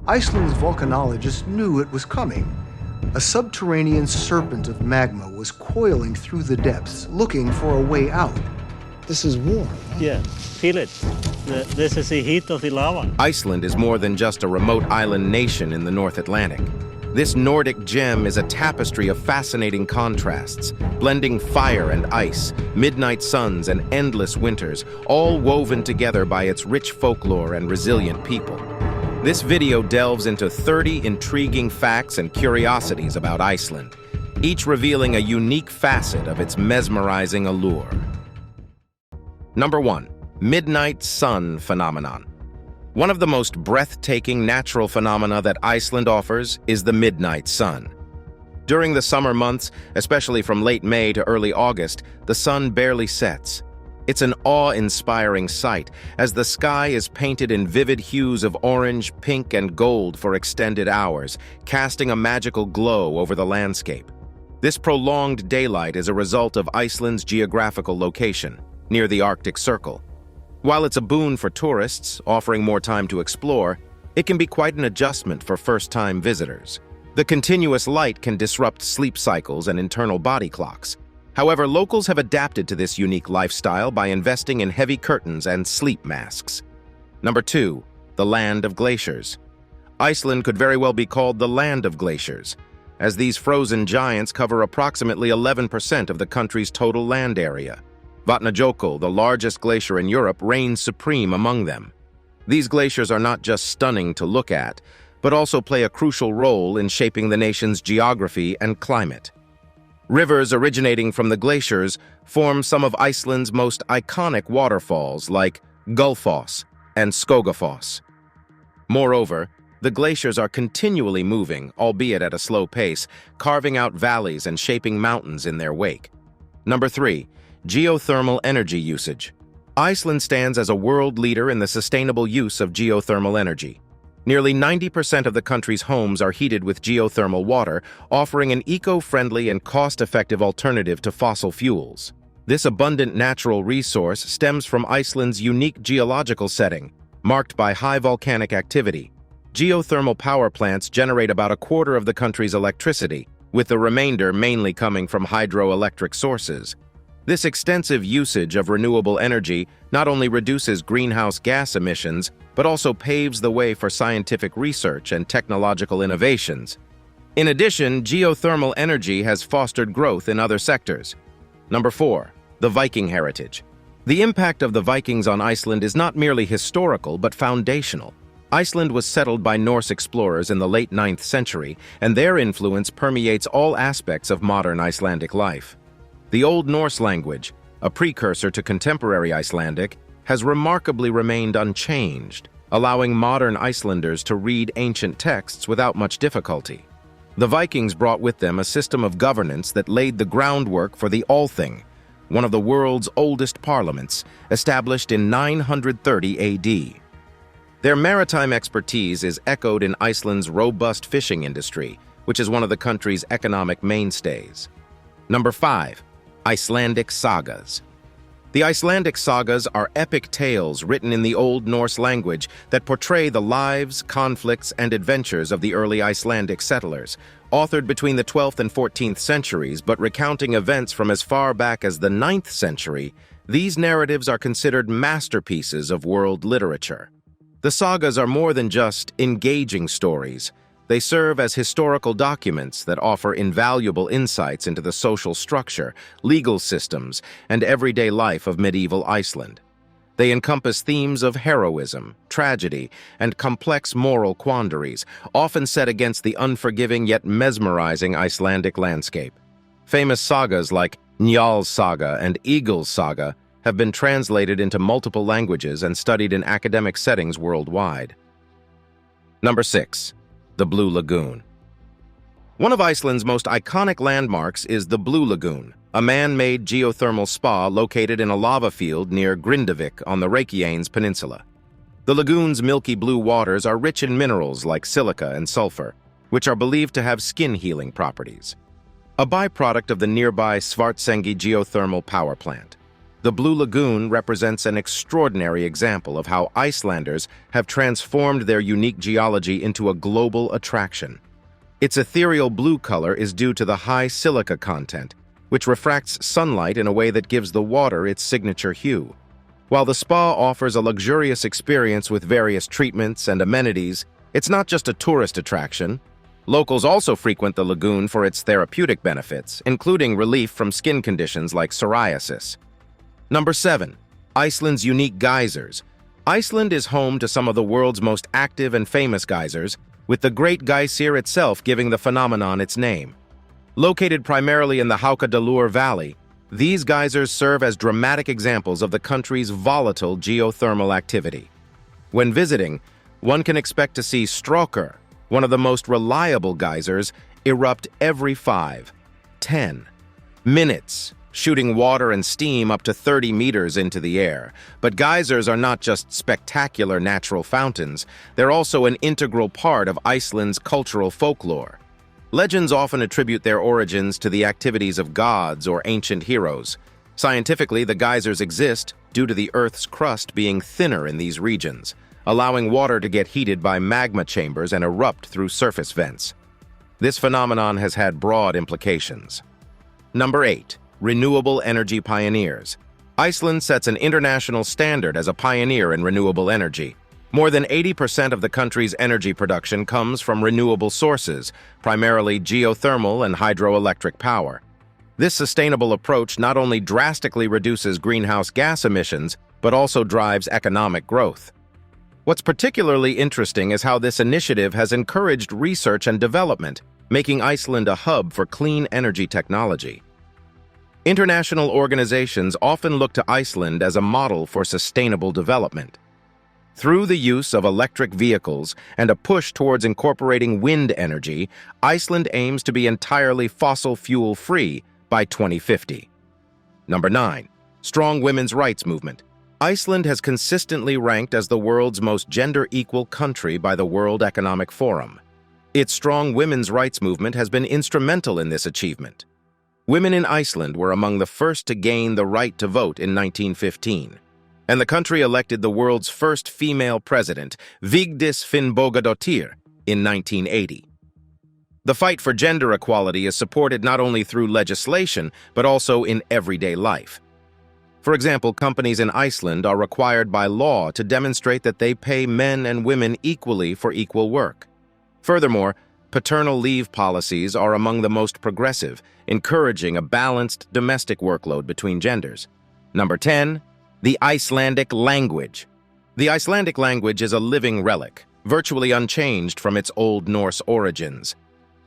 Iceland's volcanologists knew it was coming. A subterranean serpent of magma was coiling through the depths, looking for a way out. This is warm. Yeah, feel it. This is the heat of the lava. Iceland is more than just a remote island nation in the North Atlantic. This Nordic gem is a tapestry of fascinating contrasts, blending fire and ice, midnight suns and endless winters, all woven together by its rich folklore and resilient people. This video delves into 30 intriguing facts and curiosities about Iceland, each revealing a unique facet of its mesmerizing allure. Number 1. Midnight sun phenomenon. One of the most breathtaking natural phenomena that Iceland offers is the midnight sun. During the summer months, especially from late May to early August, the sun barely sets. It's an awe-inspiring sight, as the sky is painted in vivid hues of orange, pink, and gold for extended hours, casting a magical glow over the landscape. This prolonged daylight is a result of Iceland's geographical location, near the Arctic Circle. While it's a boon for tourists, offering more time to explore, it can be quite an adjustment for first-time visitors. The continuous light can disrupt sleep cycles and internal body clocks. However, locals have adapted to this unique lifestyle by investing in heavy curtains and sleep masks. Number 2. The land of glaciers. Iceland could very well be called the land of glaciers, as these frozen giants cover approximately 11% of the country's total land area. Vatnajökull, the largest glacier in Europe, reigns supreme among them. These glaciers are not just stunning to look at, but also play a crucial role in shaping the nation's geography and climate. Rivers originating from the glaciers form some of Iceland's most iconic waterfalls like Gullfoss and Skogafoss. Moreover, the glaciers are continually moving, albeit at a slow pace, carving out valleys and shaping mountains in their wake. Number 3. Geothermal energy usage. Iceland stands as a world leader in the sustainable use of geothermal energy. Nearly 90% of the country's homes are heated with geothermal water, offering an eco-friendly and cost-effective alternative to fossil fuels. This abundant natural resource stems from Iceland's unique geological setting, marked by high volcanic activity. Geothermal power plants generate about a quarter of the country's electricity, with the remainder mainly coming from hydroelectric sources. This extensive usage of renewable energy not only reduces greenhouse gas emissions, but also paves the way for scientific research and technological innovations. In addition, geothermal energy has fostered growth in other sectors. Number 4. The Viking Heritage. The impact of the Vikings on Iceland is not merely historical, but foundational. Iceland was settled by Norse explorers in the late 9th century, and their influence permeates all aspects of modern Icelandic life. The Old Norse language, a precursor to contemporary Icelandic, has remarkably remained unchanged, allowing modern Icelanders to read ancient texts without much difficulty. The Vikings brought with them a system of governance that laid the groundwork for the Althing, one of the world's oldest parliaments, established in 930 AD. Their maritime expertise is echoed in Iceland's robust fishing industry, which is one of the country's economic mainstays. Number 5. Icelandic Sagas. The Icelandic Sagas are epic tales written in the Old Norse language that portray the lives, conflicts, and adventures of the early Icelandic settlers, authored between the 12th and 14th centuries but recounting events from as far back as the 9th century. These narratives are considered masterpieces of world literature. The sagas are more than just engaging stories. They serve as historical documents that offer invaluable insights into the social structure, legal systems, and everyday life of medieval Iceland. They encompass themes of heroism, tragedy, and complex moral quandaries, often set against the unforgiving yet mesmerizing Icelandic landscape. Famous sagas like Njál's Saga and Eagle's Saga have been translated into multiple languages and studied in academic settings worldwide. Number 6. The Blue Lagoon. One of Iceland's most iconic landmarks is the Blue Lagoon, a man-made geothermal spa located in a lava field near Grindavik on the Reykjanes Peninsula. The lagoon's milky blue waters are rich in minerals like silica and sulfur, which are believed to have skin-healing properties. A byproduct of the nearby Svartsengi geothermal power plant. The Blue Lagoon represents an extraordinary example of how Icelanders have transformed their unique geology into a global attraction. Its ethereal blue color is due to the high silica content, which refracts sunlight in a way that gives the water its signature hue. While the spa offers a luxurious experience with various treatments and amenities, it's not just a tourist attraction. Locals also frequent the lagoon for its therapeutic benefits, including relief from skin conditions like psoriasis. Number 7. Iceland's unique geysers. Iceland is home to some of the world's most active and famous geysers, with the Great Glacier itself giving the phenomenon its name. Located primarily in the Haukadalur Valley, these geysers serve as dramatic examples of the country's volatile geothermal activity. When visiting, one can expect to see Strókur, one of the most reliable geysers, erupt every 5-10 minutes, shooting water and steam up to 30 meters into the air. But geysers are not just spectacular natural fountains, they're also an integral part of Iceland's cultural folklore. Legends often attribute their origins to the activities of gods or ancient heroes. Scientifically, the geysers exist due to the Earth's crust being thinner in these regions, allowing water to get heated by magma chambers and erupt through surface vents. This phenomenon has had broad implications. Number 8. Renewable energy pioneers. Iceland sets an international standard as a pioneer in renewable energy. More than 80% of the country's energy production comes from renewable sources, primarily geothermal and hydroelectric power. This sustainable approach not only drastically reduces greenhouse gas emissions, but also drives economic growth. What's particularly interesting is how this initiative has encouraged research and development, making Iceland a hub for clean energy technology. International organizations often look to Iceland as a model for sustainable development. Through the use of electric vehicles and a push towards incorporating wind energy, Iceland aims to be entirely fossil fuel-free by 2050. Number 9. Strong women's rights movement. Iceland has consistently ranked as the world's most gender-equal country by the World Economic Forum. Its strong women's rights movement has been instrumental in this achievement. Women in Iceland were among the first to gain the right to vote in 1915, and the country elected the world's first female president, Vigdis Finnbogadóttir, in 1980. The fight for gender equality is supported not only through legislation, but also in everyday life. For example, companies in Iceland are required by law to demonstrate that they pay men and women equally for equal work. Furthermore, paternal leave policies are among the most progressive, encouraging a balanced domestic workload between genders. Number 10. The Icelandic Language. The Icelandic language is a living relic, virtually unchanged from its Old Norse origins.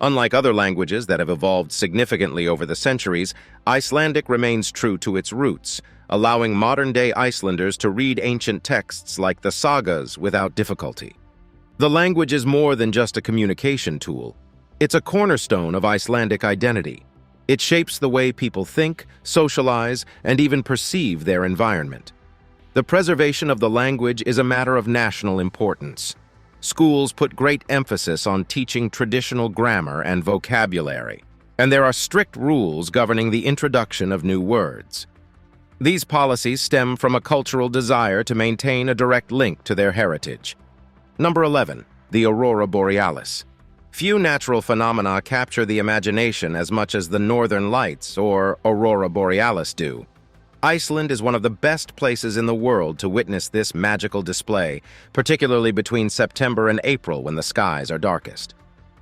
Unlike other languages that have evolved significantly over the centuries, Icelandic remains true to its roots, allowing modern-day Icelanders to read ancient texts like the Sagas without difficulty. The language is more than just a communication tool. It's a cornerstone of Icelandic identity. It shapes the way people think, socialize, and even perceive their environment. The preservation of the language is a matter of national importance. Schools put great emphasis on teaching traditional grammar and vocabulary, and there are strict rules governing the introduction of new words. These policies stem from a cultural desire to maintain a direct link to their heritage. Number 11. The Aurora Borealis. Few natural phenomena capture the imagination as much as the Northern Lights, or Aurora Borealis, do. Iceland is one of the best places in the world to witness this magical display, particularly between September and April when the skies are darkest.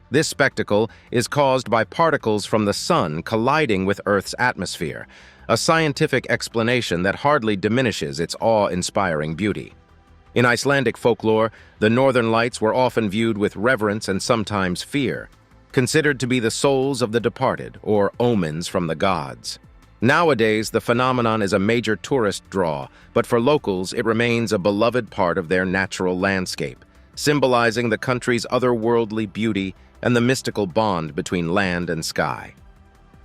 This spectacle is caused by particles from the sun colliding with Earth's atmosphere, a scientific explanation that hardly diminishes its awe-inspiring beauty. In Icelandic folklore, the Northern Lights were often viewed with reverence and sometimes fear, considered to be the souls of the departed, or omens from the gods. Nowadays, the phenomenon is a major tourist draw, but for locals, it remains a beloved part of their natural landscape, symbolizing the country's otherworldly beauty and the mystical bond between land and sky.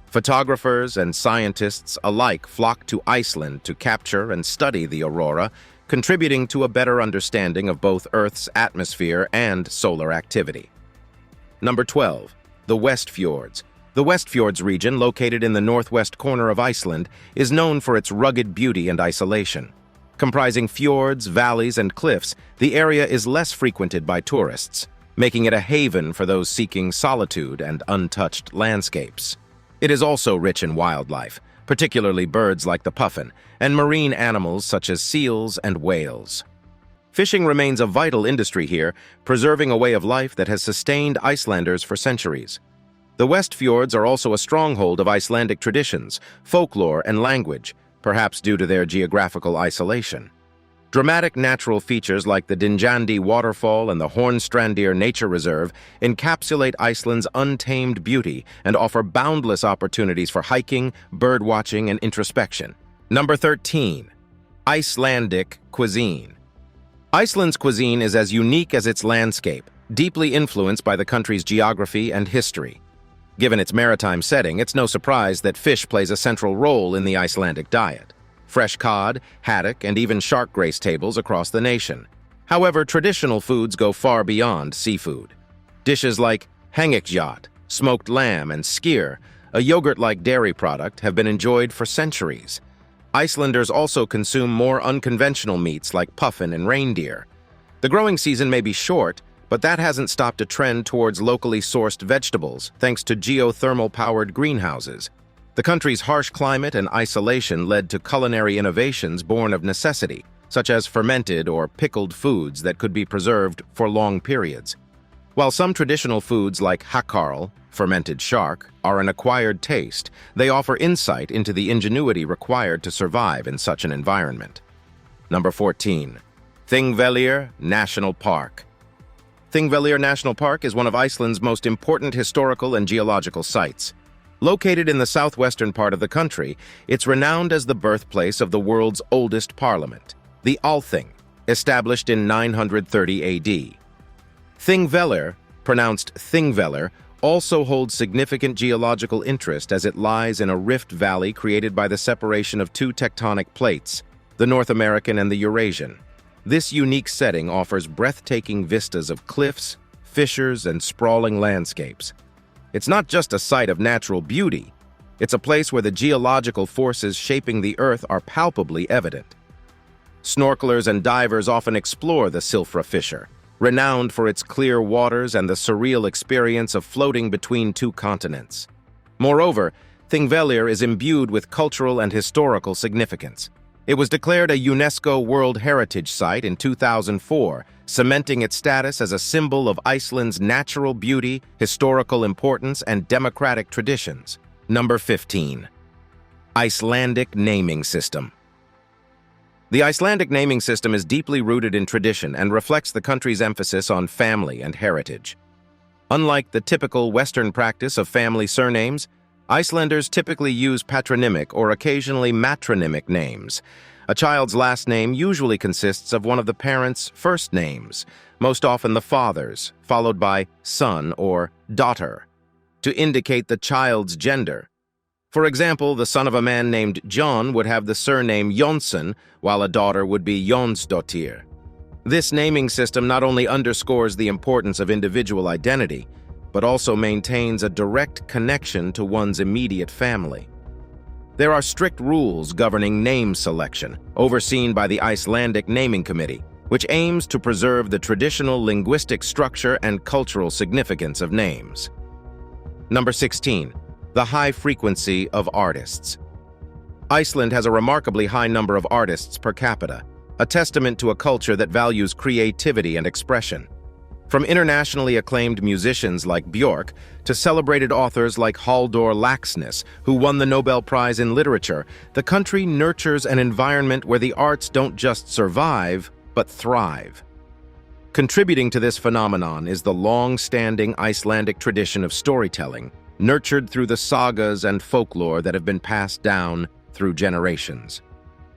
Photographers and scientists alike flock to Iceland to capture and study the aurora, contributing to a better understanding of both Earth's atmosphere and solar activity. Number 12. The Westfjords. The Westfjords region, located in the northwest corner of Iceland, is known for its rugged beauty and isolation. Comprising fjords, valleys, and cliffs, the area is less frequented by tourists, making it a haven for those seeking solitude and untouched landscapes. It is also rich in wildlife, particularly birds like the puffin, and marine animals such as seals and whales. Fishing remains a vital industry here, preserving a way of life that has sustained Icelanders for centuries. The Westfjords are also a stronghold of Icelandic traditions, folklore, and language, perhaps due to their geographical isolation. Dramatic natural features like the Dynjandi waterfall and the Hornstrandir Nature Reserve encapsulate Iceland's untamed beauty and offer boundless opportunities for hiking, birdwatching, and introspection. Number 13. Icelandic Cuisine. Iceland's cuisine is as unique as its landscape, deeply influenced by the country's geography and history. Given its maritime setting, it's no surprise that fish plays a central role in the Icelandic diet. Fresh cod, haddock, and even shark grace tables across the nation. However, traditional foods go far beyond seafood. Dishes like hengikjot, smoked lamb, and skyr, a yogurt-like dairy product, have been enjoyed for centuries. Icelanders also consume more unconventional meats like puffin and reindeer. The growing season may be short, but that hasn't stopped a trend towards locally sourced vegetables thanks to geothermal-powered greenhouses. The country's harsh climate and isolation led to culinary innovations born of necessity, such as fermented or pickled foods that could be preserved for long periods. While some traditional foods like hakarl, fermented shark, are an acquired taste, they offer insight into the ingenuity required to survive in such an environment. Number 14. Thingvellir National Park. Thingvellir National Park is one of Iceland's most important historical and geological sites. Located in the southwestern part of the country, it's renowned as the birthplace of the world's oldest parliament, the Althing, established in 930 AD. Thingvellir, pronounced Thingvellir, also holds significant geological interest as it lies in a rift valley created by the separation of two tectonic plates, the North American and the Eurasian. This unique setting offers breathtaking vistas of cliffs, fissures, and sprawling landscapes. It's not just a site of natural beauty, it's a place where the geological forces shaping the Earth are palpably evident. Snorkelers and divers often explore the Silfra fissure, renowned for its clear waters and the surreal experience of floating between two continents. Moreover, Thingvellir is imbued with cultural and historical significance. It was declared a UNESCO World Heritage Site in 2004, cementing its status as a symbol of Iceland's natural beauty, historical importance, and democratic traditions. Number 15. Icelandic Naming System. The Icelandic naming system is deeply rooted in tradition and reflects the country's emphasis on family and heritage. Unlike the typical Western practice of family surnames, Icelanders typically use patronymic or occasionally matronymic names. A child's last name usually consists of one of the parents' first names, most often the father's, followed by son or daughter, to indicate the child's gender. For example, the son of a man named John would have the surname Jonsson, while a daughter would be Jonsdottir. This naming system not only underscores the importance of individual identity, but also maintains a direct connection to one's immediate family. There are strict rules governing name selection, overseen by the Icelandic Naming Committee, which aims to preserve the traditional linguistic structure and cultural significance of names. Number 16. The high frequency of artists. Iceland has a remarkably high number of artists per capita, a testament to a culture that values creativity and expression. From internationally acclaimed musicians like Björk to celebrated authors like Halldór Laxness, who won the Nobel Prize in Literature, the country nurtures an environment where the arts don't just survive, but thrive. Contributing to this phenomenon is the long-standing Icelandic tradition of storytelling, nurtured through the sagas and folklore that have been passed down through generations.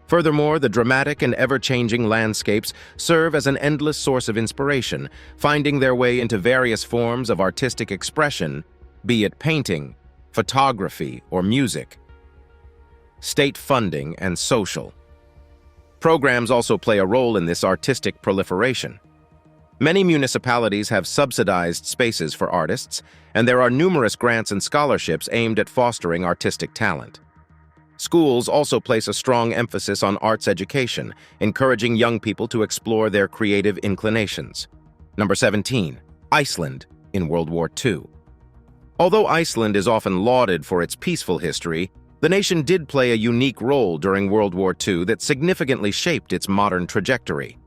Furthermore, the dramatic and ever-changing landscapes serve as an endless source of inspiration, finding their way into various forms of artistic expression, be it painting, photography, or music. State funding and social. Programs also play a role in this artistic proliferation. Many municipalities have subsidized spaces for artists, and there are numerous grants and scholarships aimed at fostering artistic talent. Schools also place a strong emphasis on arts education, encouraging young people to explore their creative inclinations. Number 17. Iceland in World War II. Although Iceland is often lauded for its peaceful history, the nation did play a unique role during World War II that significantly shaped its modern trajectory.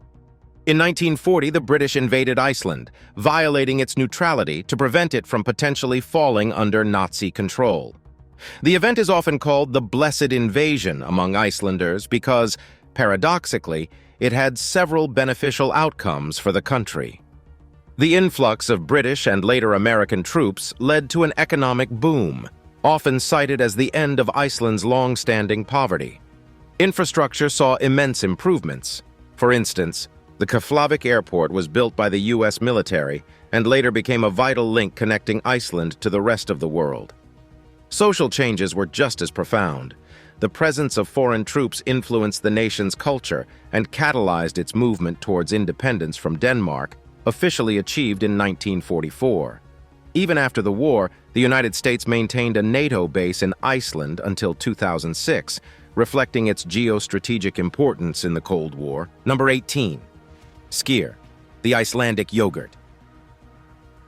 In 1940, the British invaded Iceland, violating its neutrality to prevent it from potentially falling under Nazi control. The event is often called the Blessed Invasion among Icelanders because, paradoxically, it had several beneficial outcomes for the country. The influx of British and later American troops led to an economic boom, often cited as the end of Iceland's long-standing poverty. Infrastructure saw immense improvements. For instance, the Keflavik Airport was built by the U.S. military and later became a vital link connecting Iceland to the rest of the world. Social changes were just as profound. The presence of foreign troops influenced the nation's culture and catalyzed its movement towards independence from Denmark, officially achieved in 1944. Even after the war, the United States maintained a NATO base in Iceland until 2006, reflecting its geostrategic importance in the Cold War. Number 18. Skyr, the Icelandic yogurt.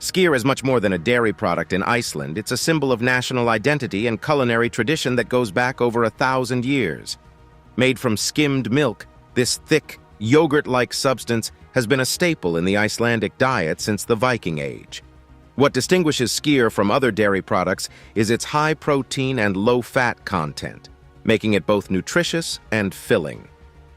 Skyr is much more than a dairy product in Iceland. It's a symbol of national identity and culinary tradition that goes back over 1,000 years. Made from skimmed milk, this thick, yogurt-like substance has been a staple in the Icelandic diet since the Viking Age. What distinguishes skyr from other dairy products is its high protein and low fat content, making it both nutritious and filling.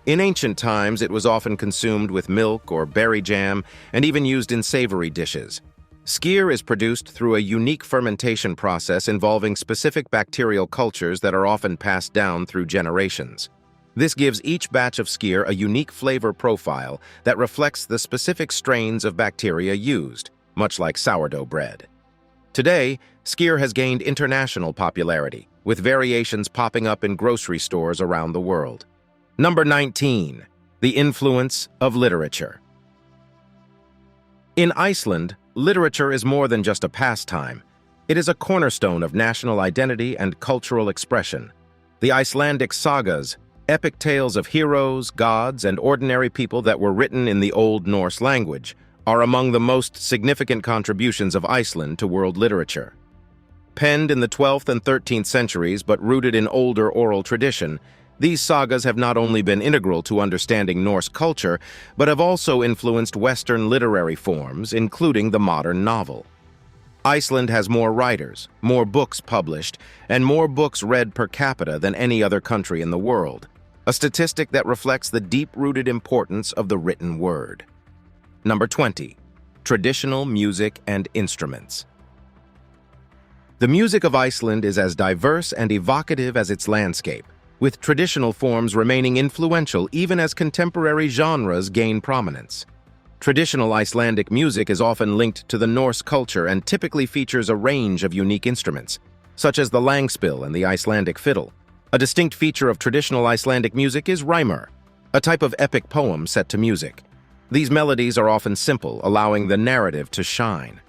In ancient times, it was often consumed with milk or berry jam and even used in savory dishes. Skyr is produced through a unique fermentation process involving specific bacterial cultures that are often passed down through generations. This gives each batch of skyr a unique flavor profile that reflects the specific strains of bacteria used, much like sourdough bread. Today, skyr has gained international popularity, with variations popping up in grocery stores around the world. Number 19. The influence of literature. In Iceland, literature is more than just a pastime. It is a cornerstone of national identity and cultural expression. The Icelandic Sagas, epic tales of heroes, gods, and ordinary people that were written in the Old Norse language, are among the most significant contributions of Iceland to world literature. Penned in the 12th and 13th centuries but rooted in older oral tradition, these sagas have not only been integral to understanding Norse culture, but have also influenced Western literary forms, including the modern novel. Iceland has more writers, more books published, and more books read per capita than any other country in the world, a statistic that reflects the deep-rooted importance of the written word. Number 20. Traditional music and instruments. The music of Iceland is as diverse and evocative as its landscape, with traditional forms remaining influential even as contemporary genres gain prominence. Traditional Icelandic music is often linked to the Norse culture and typically features a range of unique instruments, such as the langspill and the Icelandic fiddle. A distinct feature of traditional Icelandic music is rimur, a type of epic poem set to music. These melodies are often simple, allowing the narrative to shine.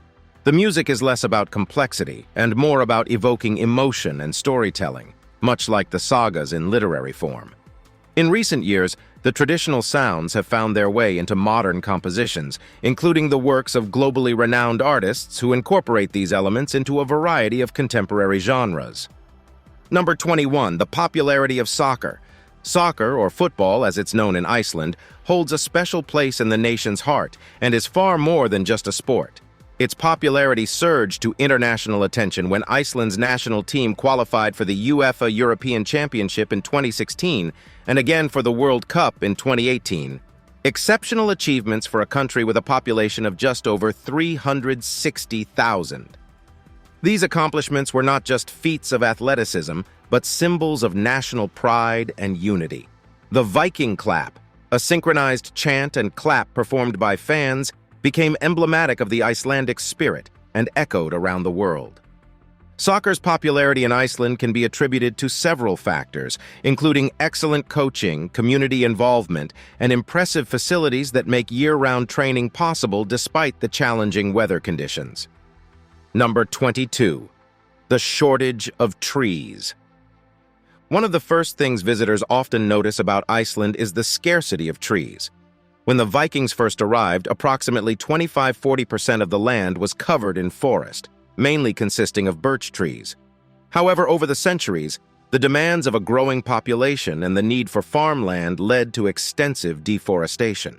The music is less about complexity and more about evoking emotion and storytelling, much like the sagas in literary form. In recent years, the traditional sounds have found their way into modern compositions, including the works of globally renowned artists who incorporate these elements into a variety of contemporary genres. Number 21. The popularity of soccer. Soccer, or football as it's known in Iceland, holds a special place in the nation's heart and is far more than just a sport. Its popularity surged to international attention when Iceland's national team qualified for the UEFA European Championship in 2016 and again for the World Cup in 2018. Exceptional achievements for a country with a population of just over 360,000. These accomplishments were not just feats of athleticism, but symbols of national pride and unity. The Viking clap, a synchronized chant and clap performed by fans, became emblematic of the Icelandic spirit and echoed around the world. Soccer's popularity in Iceland can be attributed to several factors, including excellent coaching, community involvement, and impressive facilities that make year-round training possible despite the challenging weather conditions. Number 22. The shortage of trees. One of the first things visitors often notice about Iceland is the scarcity of trees. When the Vikings first arrived, approximately 25–40% of the land was covered in forest, mainly consisting of birch trees. However, over the centuries, the demands of a growing population and the need for farmland led to extensive deforestation.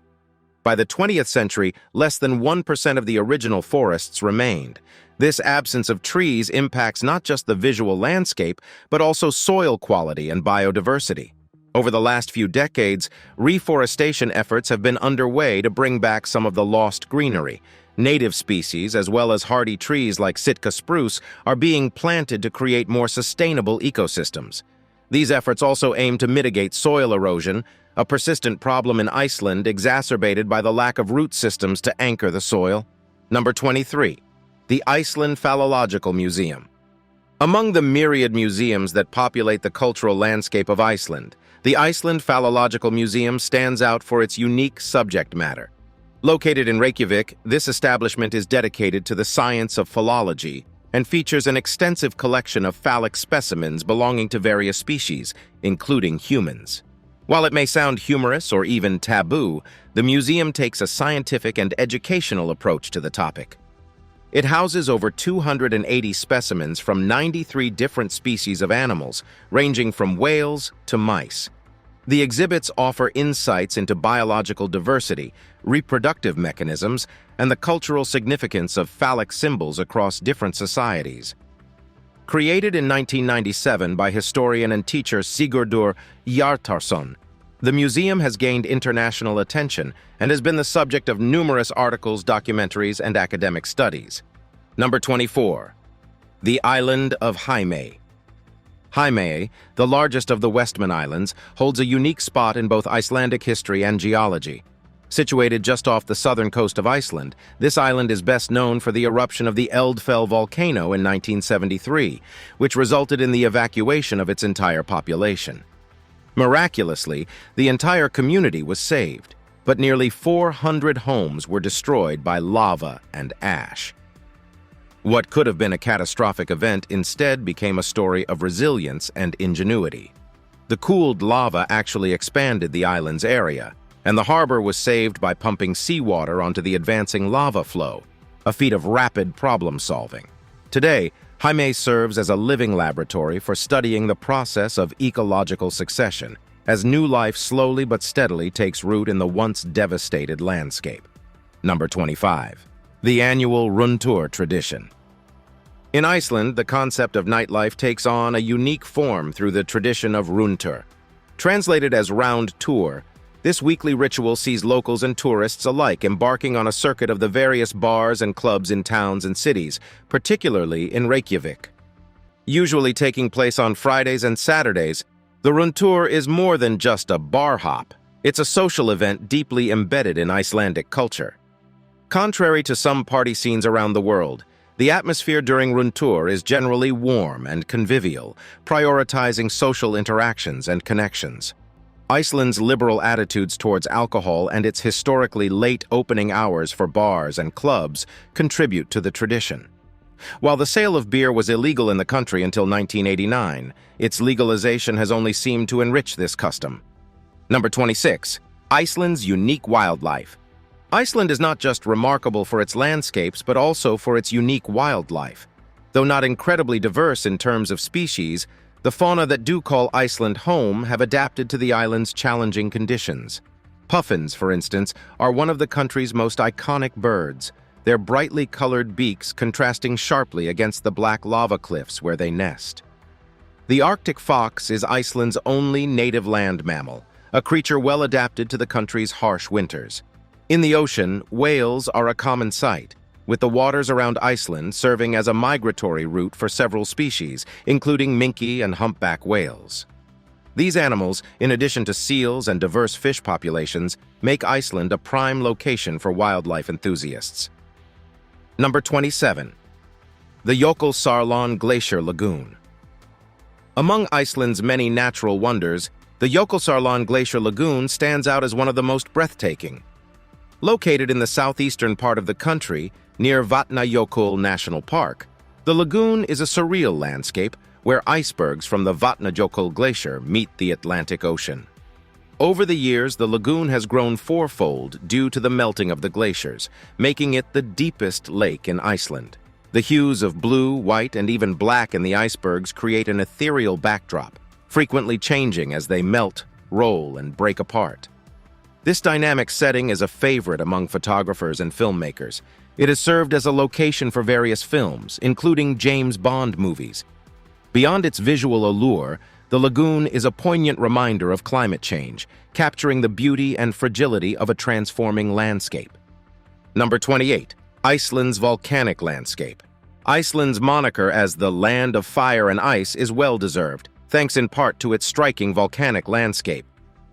By the 20th century, less than 1% of the original forests remained. This absence of trees impacts not just the visual landscape, but also soil quality and biodiversity. Over the last few decades, reforestation efforts have been underway to bring back some of the lost greenery. Native species, as well as hardy trees like Sitka spruce, are being planted to create more sustainable ecosystems. These efforts also aim to mitigate soil erosion, a persistent problem in Iceland exacerbated by the lack of root systems to anchor the soil. Number 23. The Iceland Phological Museum. Among the myriad museums that populate the cultural landscape of Iceland, the Iceland Phological Museum stands out for its unique subject matter. Located in Reykjavik, this establishment is dedicated to the science of philology and features an extensive collection of phallic specimens belonging to various species, including humans. While it may sound humorous or even taboo, the museum takes a scientific and educational approach to the topic. It houses over 280 specimens from 93 different species of animals, ranging from whales to mice. The exhibits offer insights into biological diversity, reproductive mechanisms, and the cultural significance of phallic symbols across different societies. Created in 1997 by historian and teacher Sigurdur Hjartarson, the museum has gained international attention and has been the subject of numerous articles, documentaries, and academic studies. Number 24. The Island of Hme. Hme, the largest of the Westman Islands, holds a unique spot in both Icelandic history and geology. Situated just off the southern coast of Iceland, this island is best known for the eruption of the Eldfell volcano in 1973, which resulted in the evacuation of its entire population. Miraculously, the entire community was saved, but nearly 400 homes were destroyed by lava and ash. What could have been a catastrophic event instead became a story of resilience and ingenuity. The cooled lava actually expanded the island's area, and the harbor was saved by pumping seawater onto the advancing lava flow, a feat of rapid problem-solving. Today, Hme serves as a living laboratory for studying the process of ecological succession, as new life slowly but steadily takes root in the once devastated landscape. Number 25. The annual Rundtur tradition. In Iceland, the concept of nightlife takes on a unique form through the tradition of Rundtur. Translated as round tour, this weekly ritual sees locals and tourists alike embarking on a circuit of the various bars and clubs in towns and cities, particularly in Reykjavik. Usually taking place on Fridays and Saturdays, the Rundtur is more than just a bar hop. It's a social event deeply embedded in Icelandic culture. Contrary to some party scenes around the world, the atmosphere during Rundtur is generally warm and convivial, prioritizing social interactions and connections. Iceland's liberal attitudes towards alcohol and its historically late opening hours for bars and clubs contribute to the tradition. While the sale of beer was illegal in the country until 1989, its legalization has only seemed to enrich this custom. Number 26. Iceland's unique wildlife. Iceland is not just remarkable for its landscapes, but also for its unique wildlife. Though not incredibly diverse in terms of species, the fauna that do call Iceland home have adapted to the island's challenging conditions. Puffins, for instance, are one of the country's most iconic birds, their brightly colored beaks contrasting sharply against the black lava cliffs where they nest. The Arctic fox is Iceland's only native land mammal, a creature well adapted to the country's harsh winters. In the ocean, whales are a common sight, with the waters around Iceland serving as a migratory route for several species, including minke and humpback whales. These animals, in addition to seals and diverse fish populations, make Iceland a prime location for wildlife enthusiasts. Number 27. the Sarlon Glacier Lagoon. Among Iceland's many natural wonders, the Sarlon Glacier Lagoon stands out as one of the most breathtaking. Located in the southeastern part of the country, near Vatnajökull National Park, the lagoon is a surreal landscape where icebergs from the Vatnajökull Glacier meet the Atlantic Ocean. Over the years, the lagoon has grown fourfold due to the melting of the glaciers, making it the deepest lake in Iceland. The hues of blue, white, and even black in the icebergs create an ethereal backdrop, frequently changing as they melt, roll, and break apart. This dynamic setting is a favorite among photographers and filmmakers. It has served as a location for various films, including James Bond movies. Beyond its visual allure, the lagoon is a poignant reminder of climate change, capturing the beauty and fragility of a transforming landscape. Number 28. Iceland's volcanic landscape. Iceland's moniker as the Land of Fire and Ice is well-deserved, thanks in part to its striking volcanic landscape.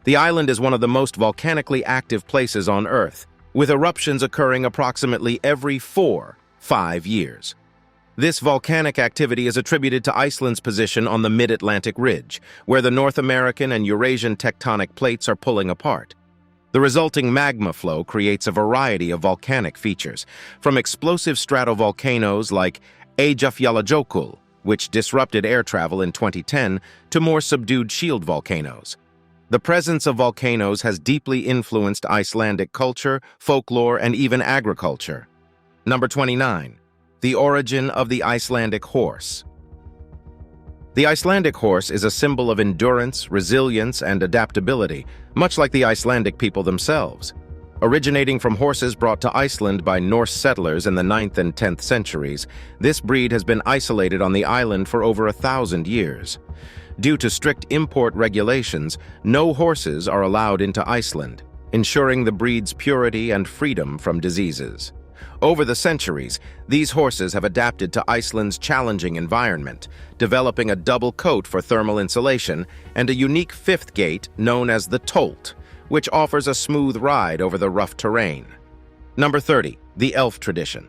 The island is one of the most volcanically active places on Earth, with eruptions occurring approximately every 4-5 years. This volcanic activity is attributed to Iceland's position on the mid-Atlantic ridge, where the North American and Eurasian tectonic plates are pulling apart. The resulting magma flow creates a variety of volcanic features, from explosive stratovolcanoes like Eyjafjallajökull, which disrupted air travel in 2010, to more subdued shield volcanoes. The presence of volcanoes has deeply influenced Icelandic culture, folklore, and even agriculture. Number 29. The origin of the Icelandic horse. The Icelandic horse is a symbol of endurance, resilience, and adaptability, much like the Icelandic people themselves. Originating from horses brought to Iceland by Norse settlers in the 9th and 10th centuries, this breed has been isolated on the island for over 1,000 years. Due to strict import regulations, no horses are allowed into Iceland, ensuring the breed's purity and freedom from diseases. Over the centuries, these horses have adapted to Iceland's challenging environment, developing a double coat for thermal insulation and a unique fifth gait known as the tolt, which offers a smooth ride over the rough terrain. Number 30. The elf tradition.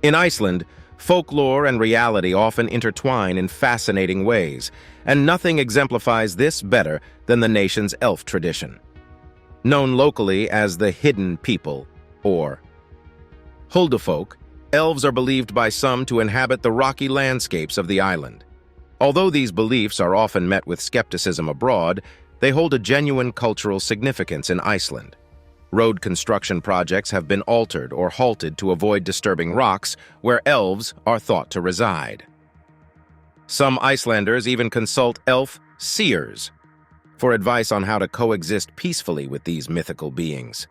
In Iceland, folklore and reality often intertwine in fascinating ways, and nothing exemplifies this better than the nation's elf tradition. Known locally as the hidden people, or Huldufolk, elves are believed by some to inhabit the rocky landscapes of the island. Although these beliefs are often met with skepticism abroad, they hold a genuine cultural significance in Iceland. Road construction projects have been altered or halted to avoid disturbing rocks where elves are thought to reside. Some Icelanders even consult elf seers for advice on how to coexist peacefully with these mythical beings.